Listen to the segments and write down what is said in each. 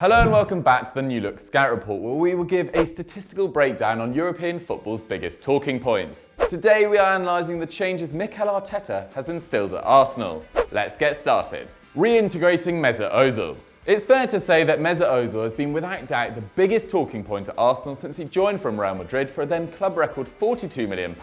Hello and welcome back to the New Look Scout Report, where we will give a statistical breakdown on European football's biggest talking points. Today we are analysing the changes Mikel Arteta has instilled at Arsenal. Let's get started. Reintegrating Mesut Özil. It's fair to say that Mesut Özil has been without doubt the biggest talking point at Arsenal since he joined from Real Madrid for a then club record £42 million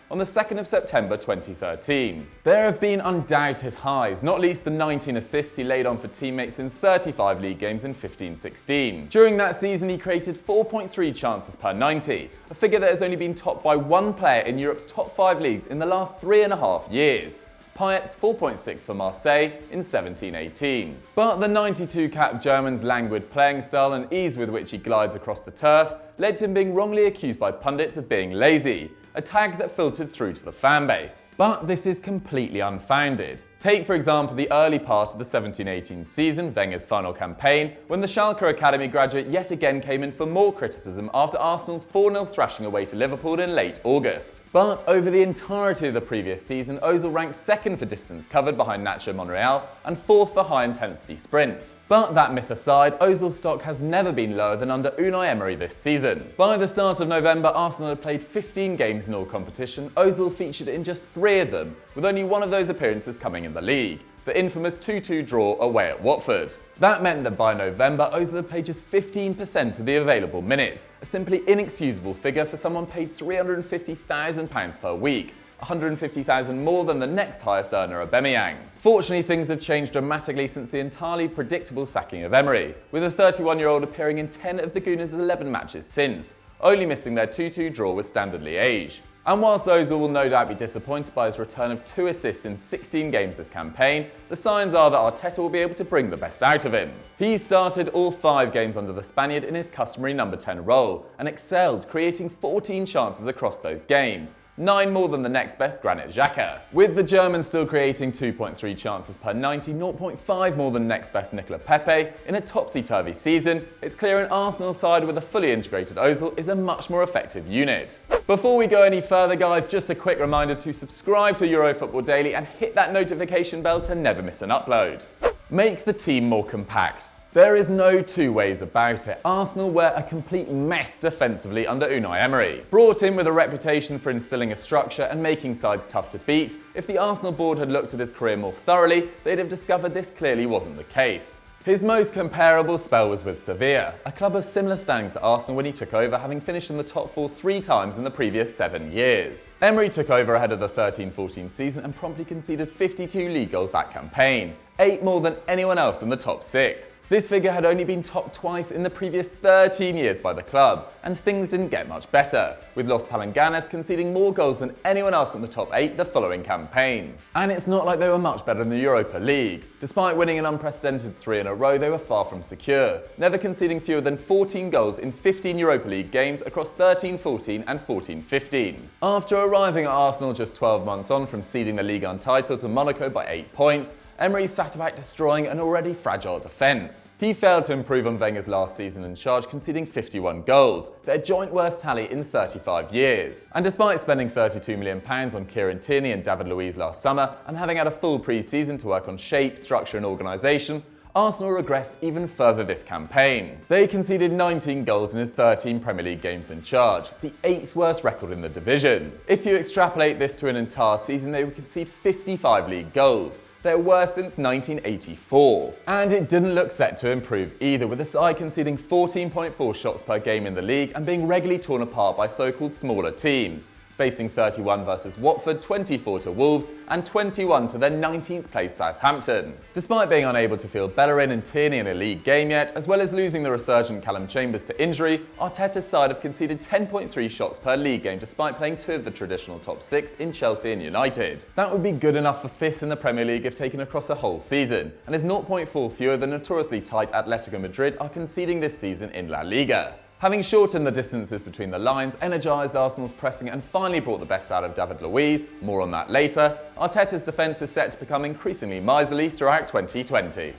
on the 2nd of September 2013. There have been undoubted highs, not least the 19 assists he laid on for teammates in 35 league games in 15-16. During that season he created 4.3 chances per 90, a figure that has only been topped by one player in Europe's top 5 leagues in the last 3.5 years. Payet's 4.6 for Marseille in 17-18. But the 92-cap German's languid playing style and ease with which he glides across the turf led to him being wrongly accused by pundits of being lazy, a tag that filtered through to the fanbase. But this is completely unfounded. Take, for example, the early part of the 17-18 season, Wenger's final campaign, when the Schalke Academy graduate yet again came in for more criticism after Arsenal's 4-0 thrashing away to Liverpool in late August. But over the entirety of the previous season, Özil ranked second for distance covered behind Nacho Monreal and fourth for high-intensity sprints. But that myth aside, Özil's stock has never been lower than under Unai Emery this season. By the start of November, Arsenal had played 15 games in all competition. Özil featured in just 3 of them, with only one of those appearances coming in the league, the infamous 2-2 draw away at Watford. That meant that by November, Özil had played just 15% of the available minutes, a simply inexcusable figure for someone paid £350,000 per week, £150,000 more than the next highest earner, Aubameyang. Fortunately, things have changed dramatically since the entirely predictable sacking of Emery, with the 31-year-old appearing in 10 of the Gooners' 11 matches since, only missing their 2-2 draw with Standard Liège. And whilst Özil will no doubt be disappointed by his return of 2 assists in 16 games this campaign, the signs are that Arteta will be able to bring the best out of him. He started all 5 games under the Spaniard in his customary number 10 role and excelled, creating 14 chances across those games, 9 more than the next best Granit Xhaka. With the German still creating 2.3 chances per 90, 0.5 more than next best Nicola Pepe, in a topsy-turvy season, it's clear an Arsenal side with a fully integrated Özil is a much more effective unit. Before we go any further, guys, just a quick reminder to subscribe to EuroFootball Daily and hit that notification bell to never miss an upload. Make the team more compact. There is no two ways about it. Arsenal were a complete mess defensively under Unai Emery. Brought in with a reputation for instilling a structure and making sides tough to beat, if the Arsenal board had looked at his career more thoroughly, they'd have discovered this clearly wasn't the case. His most comparable spell was with Sevilla, a club of similar standing to Arsenal when he took over, having finished in the top 4 3 times in the previous 7 years. Emery took over ahead of the 13-14 season and promptly conceded 52 league goals that campaign, 8 more than anyone else in the top 6. This figure had only been topped twice in the previous 13 years by the club, and things didn't get much better, with Los Palanganas conceding more goals than anyone else in the top 8 the following campaign. And it's not like they were much better in the Europa League. Despite winning an unprecedented 3 in a row, they were far from secure, never conceding fewer than 14 goals in 15 Europa League games across 13-14 and 14-15. After arriving at Arsenal just 12 months on from ceding the league untitled to Monaco by 8 points, Emery sat about destroying an already fragile defence. He failed to improve on Wenger's last season in charge, conceding 51 goals, their joint worst tally in 35 years. And despite spending £32 million on Kieran Tierney and David Luiz last summer, and having had a full pre-season to work on shape, structure and organisation, Arsenal regressed even further this campaign. They conceded 19 goals in his 13 Premier League games in charge, the 8th worst record in the division. If you extrapolate this to an entire season, they would concede 55 league goals, their worst since 1984. And it didn't look set to improve either, with the side conceding 14.4 shots per game in the league and being regularly torn apart by so-called smaller teams, facing 31 versus Watford, 24 to Wolves, and 21 to their 19th place Southampton. Despite being unable to field Bellerin and Tierney in a league game yet, as well as losing the resurgent Callum Chambers to injury, Arteta's side have conceded 10.3 shots per league game despite playing 2 of the traditional top 6 in Chelsea and United. That would be good enough for 5th in the Premier League if taken across a whole season, and is 0.4 fewer than notoriously tight Atletico Madrid are conceding this season in La Liga. Having shortened the distances between the lines, energised Arsenal's pressing and finally brought the best out of David Luiz, more on that later, Arteta's defence is set to become increasingly miserly throughout 2020.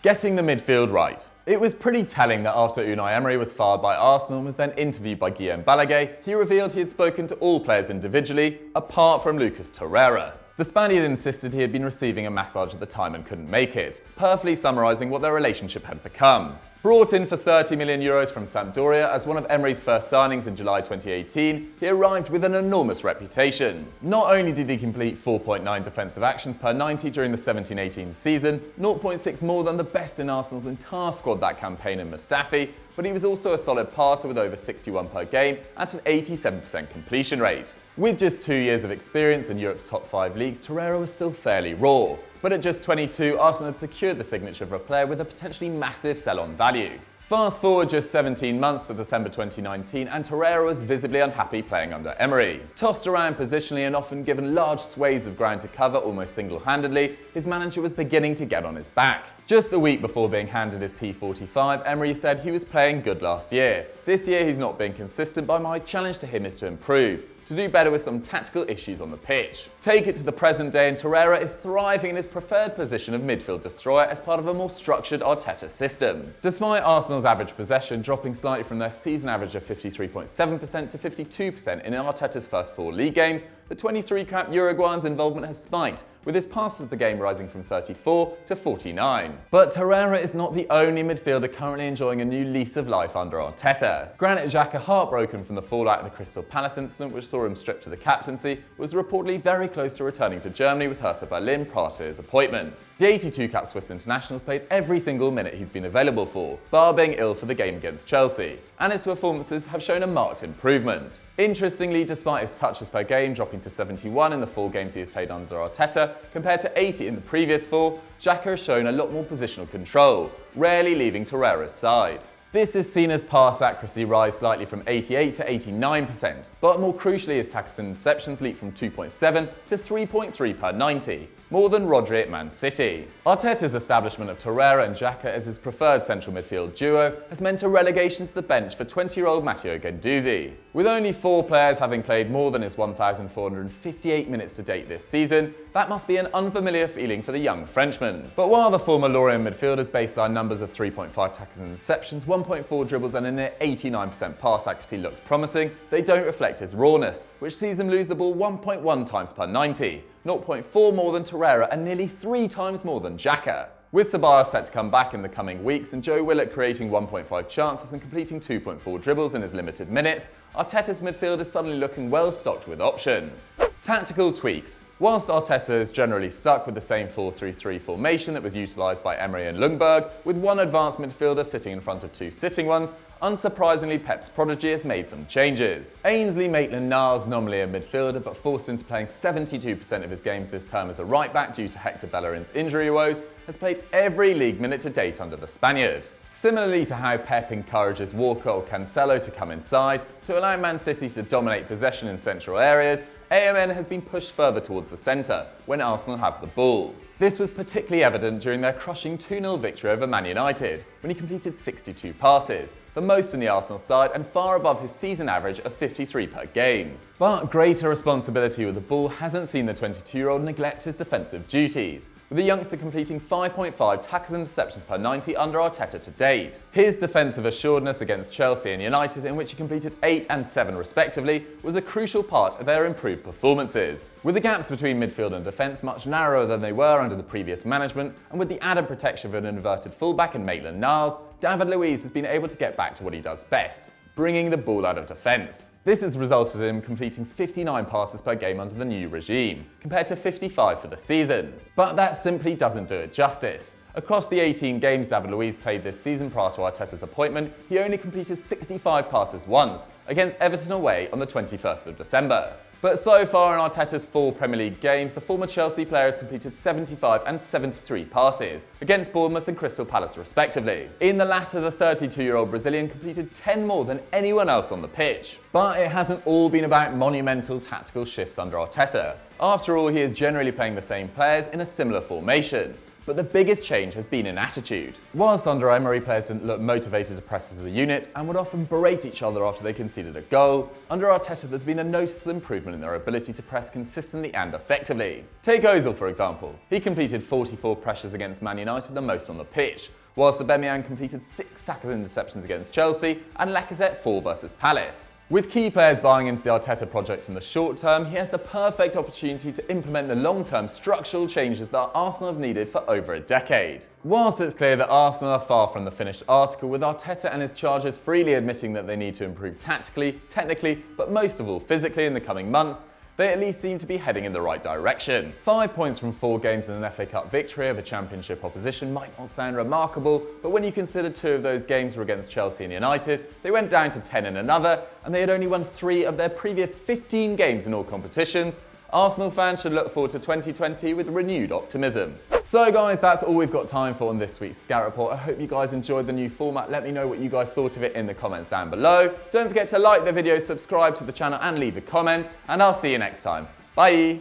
Getting the midfield right. It was pretty telling that after Unai Emery was fired by Arsenal and was then interviewed by Guillaume Balaguer, he revealed he had spoken to all players individually, apart from Lucas Torreira. The Spaniard insisted he had been receiving a massage at the time and couldn't make it, perfectly summarising what their relationship had become. Brought in for €30 million from Sampdoria as one of Emery's first signings in July 2018, he arrived with an enormous reputation. Not only did he complete 4.9 defensive actions per 90 during the 17-18 season, 0.6 more than the best in Arsenal's entire squad that campaign in Mustafi, but he was also a solid passer with over 61 per game at an 87% completion rate. With just 2 years of experience in Europe's top 5 leagues, Torreira was still fairly raw. But at just 22, Arsenal had secured the signature of a player with a potentially massive sell-on value. Fast forward just 17 months to December 2019 and Torreira was visibly unhappy playing under Emery. Tossed around positionally and often given large swathes of ground to cover almost single-handedly, his manager was beginning to get on his back. Just a week before being handed his P45, Emery said he was playing good last year. This year he's not been consistent, but my challenge to him is to improve, to do better with some tactical issues on the pitch. Take it to the present day and Torreira is thriving in his preferred position of midfield destroyer as part of a more structured Arteta system. Despite Arsenal's average possession dropping slightly from their season average of 53.7% to 52% in Arteta's first 4 league games, the 23-cap Uruguayan's involvement has spiked, with his passes per game rising from 34 to 49. But Torreira is not the only midfielder currently enjoying a new lease of life under Arteta. Granit Xhaka, heartbroken from the fallout of the Crystal Palace incident which saw him stripped to the captaincy, was reportedly very close to returning to Germany with Hertha Berlin prior to his appointment. The 82-cap Swiss international has played every single minute he's been available for, bar being ill for the game against Chelsea, and his performances have shown a marked improvement. Interestingly, despite his touches per game dropping to 71 in the 4 games he has played under Arteta, compared to 80 in the previous 4, Xhaka has shown a lot more positional control, rarely leaving Torreira's side. This is seen as pass accuracy rise slightly from 88 to 89%, but more crucially his tackles interceptions leap from 2.7 to 3.3 per 90, more than Rodri at Man City. Arteta's establishment of Torreira and Xhaka as his preferred central midfield duo has meant a relegation to the bench for 20-year-old Matteo Guendouzi. With only 4 players having played more than his 1,458 minutes to date this season, that must be an unfamiliar feeling for the young Frenchman. But while the former Lorient midfielder's baseline numbers of 3.5 tackles and interceptions, 1.4 dribbles and a near 89% pass accuracy looks promising, they don't reflect his rawness, which sees him lose the ball 1.1 times per 90, 0.4 more than Torreira and nearly 3 times more than Xhaka. With Ceballos set to come back in the coming weeks and Joe Willock creating 1.5 chances and completing 2.4 dribbles in his limited minutes, Arteta's midfield is suddenly looking well stocked with options. Tactical tweaks. Whilst Arteta is generally stuck with the same 4-3-3 formation that was utilised by Emery and Ljungberg, with one advanced midfielder sitting in front of 2 sitting ones, unsurprisingly Pep's prodigy has made some changes. Ainsley Maitland-Niles, nominally a midfielder but forced into playing 72% of his games this term as a right-back due to Hector Bellerin's injury woes, has played every league minute to date under the Spaniard. Similarly to how Pep encourages Walker or Cancelo to come inside to allow Man City to dominate possession in central areas, AMN has been pushed further towards the centre when Arsenal have the ball. This was particularly evident during their crushing 2-0 victory over Man United, when he completed 62 passes, the most in the Arsenal side and far above his season average of 53 per game. But greater responsibility with the ball hasn't seen the 22-year-old neglect his defensive duties, with the youngster completing 5.5 tackles and interceptions per 90 under Arteta to date. His defensive assuredness against Chelsea and United, in which he completed 8 and 7 respectively, was a crucial part of their improved performances. With the gaps between midfield and defence much narrower than they were under the previous management, and with the added protection of an inverted fullback in Maitland-Niles, David Luiz has been able to get back to what he does best, bringing the ball out of defence. This has resulted in him completing 59 passes per game under the new regime, compared to 55 for the season. But that simply doesn't do it justice. Across the 18 games David Luiz played this season prior to Arteta's appointment, he only completed 65 passes once, against Everton away on the 21st of December. But so far in Arteta's 4 Premier League games, the former Chelsea player has completed 75 and 73 passes, against Bournemouth and Crystal Palace respectively. In the latter, the 32-year-old Brazilian completed 10 more than anyone else on the pitch. But it hasn't all been about monumental tactical shifts under Arteta. After all, he is generally playing the same players in a similar formation. But the biggest change has been in attitude. Whilst under Emery, players didn't look motivated to press as a unit and would often berate each other after they conceded a goal, under Arteta there's been a noticeable improvement in their ability to press consistently and effectively. Take Özil for example. He completed 44 pressures against Man United, the most on the pitch, whilst Aubameyang completed 6 tackles and interceptions against Chelsea and Lacazette 4 versus Palace. With key players buying into the Arteta project in the short term, he has the perfect opportunity to implement the long-term structural changes that Arsenal have needed for over a decade. Whilst it's clear that Arsenal are far from the finished article, with Arteta and his charges freely admitting that they need to improve tactically, technically, but most of all physically in the coming months, they at least seem to be heading in the right direction. 5 points from 4 games and an FA Cup victory over Championship opposition might not sound remarkable, but when you consider 2 of those games were against Chelsea and United, they went down to 10 in another, and they had only won 3 of their previous 15 games in all competitions, Arsenal fans should look forward to 2020 with renewed optimism. So guys, that's all we've got time for on this week's Scout Report. I hope you guys enjoyed the new format. Let me know what you guys thought of it in the comments down below. Don't forget to like the video, subscribe to the channel and leave a comment, and I'll see you next time. Bye!